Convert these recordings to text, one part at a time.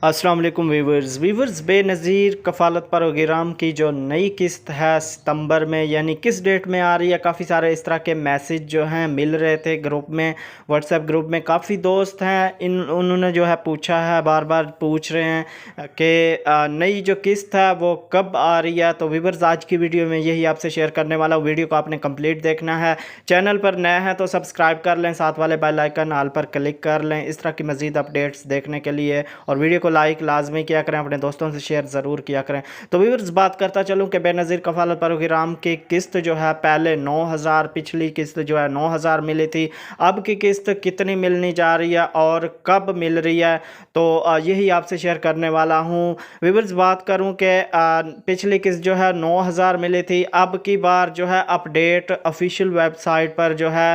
अस्सलाम वालेकुम viewers Benazir कफ़ालत programme की जो नई किस्त है सितंबर में यानी किस डेट में आ रही है। काफ़ी सारे इस तरह के मैसेज जो हैं मिल रहे थे ग्रुप में, व्हाट्सएप ग्रुप में। काफ़ी दोस्त हैं उन्होंने जो है पूछा है, बार बार पूछ रहे हैं कि नई जो किस्त है वो कब आ रही है। तो वीवर्स आज की वीडियो में यही आपसे शेयर करने वाला हूँ। वीडियो को आपने कंप्लीट देखना है। चैनल पर नए हैं तो सब्सक्राइब कर लें, साथ वाले बेल आइकन ऑल पर क्लिक कर लें इस तरह की मज़ीद अपडेट्स देखने के लिए। और वीडियो को लाइक लाजमी किया करें, अपने दोस्तों से शेयर ज़रूर किया करें। तो व्यूअर्स बात करता चलूँ कि बेनज़ीर कफ़ालत प्रोग्राम की किस्त जो है पहले 9,000, पिछली किस्त जो है 9,000 मिली थी। अब की किस्त कितनी मिलनी जा रही है और कब मिल रही है, तो यही आपसे शेयर करने वाला हूँ। व्यूअर्स बात करूँ कि पिछली किस्त जो है 9,000 मिली थी। अब की बार जो है अपडेट ऑफिशियल वेबसाइट पर जो है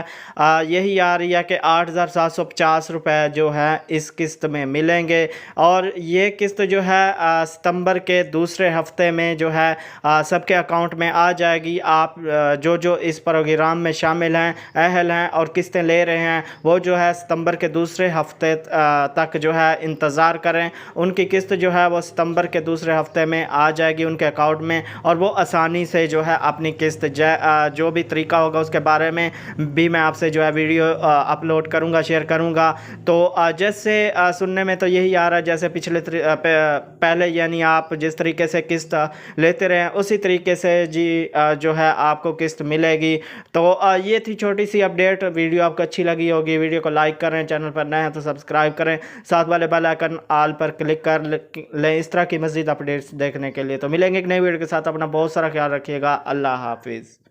यही आ रही है कि 8,750 रुपये जो है इस किस्त में मिलेंगे। और ये किस्त जो है सितंबर के दूसरे हफ्ते में जो है सबके अकाउंट में आ जाएगी। आप जो इस प्रोग्राम में शामिल हैं, अहल हैं और किस्तें ले रहे हैं, वो जो है सितंबर के दूसरे हफ्ते तक जो है इंतज़ार करें। उनकी किस्त जो है वो सितंबर के दूसरे हफ्ते में आ जाएगी उनके अकाउंट में, और वो आसानी से जो है अपनी किस्त जो भी तरीका होगा उसके बारे में भी मैं आपसे जो है वीडियो अपलोड करूँगा, शेयर करूँगा। तो जैसे सुनने में तो यही आ रहा है जैसे पिछले पहले, यानी आप जिस तरीके से किस्त लेते रहे उसी तरीके से जी जो है आपको किस्त मिलेगी। तो ये थी छोटी सी अपडेट। वीडियो आपको अच्छी लगी होगी, वीडियो को लाइक करें, चैनल पर नए हैं तो सब्सक्राइब करें, साथ वाले बेल आइकन ऑल पर क्लिक कर लें इस तरह की मज़ीद अपडेट्स देखने के लिए। तो मिलेंगे एक नई वीडियो के साथ। अपना बहुत सारा ख्याल रखिएगा। अल्लाह हाफिज़।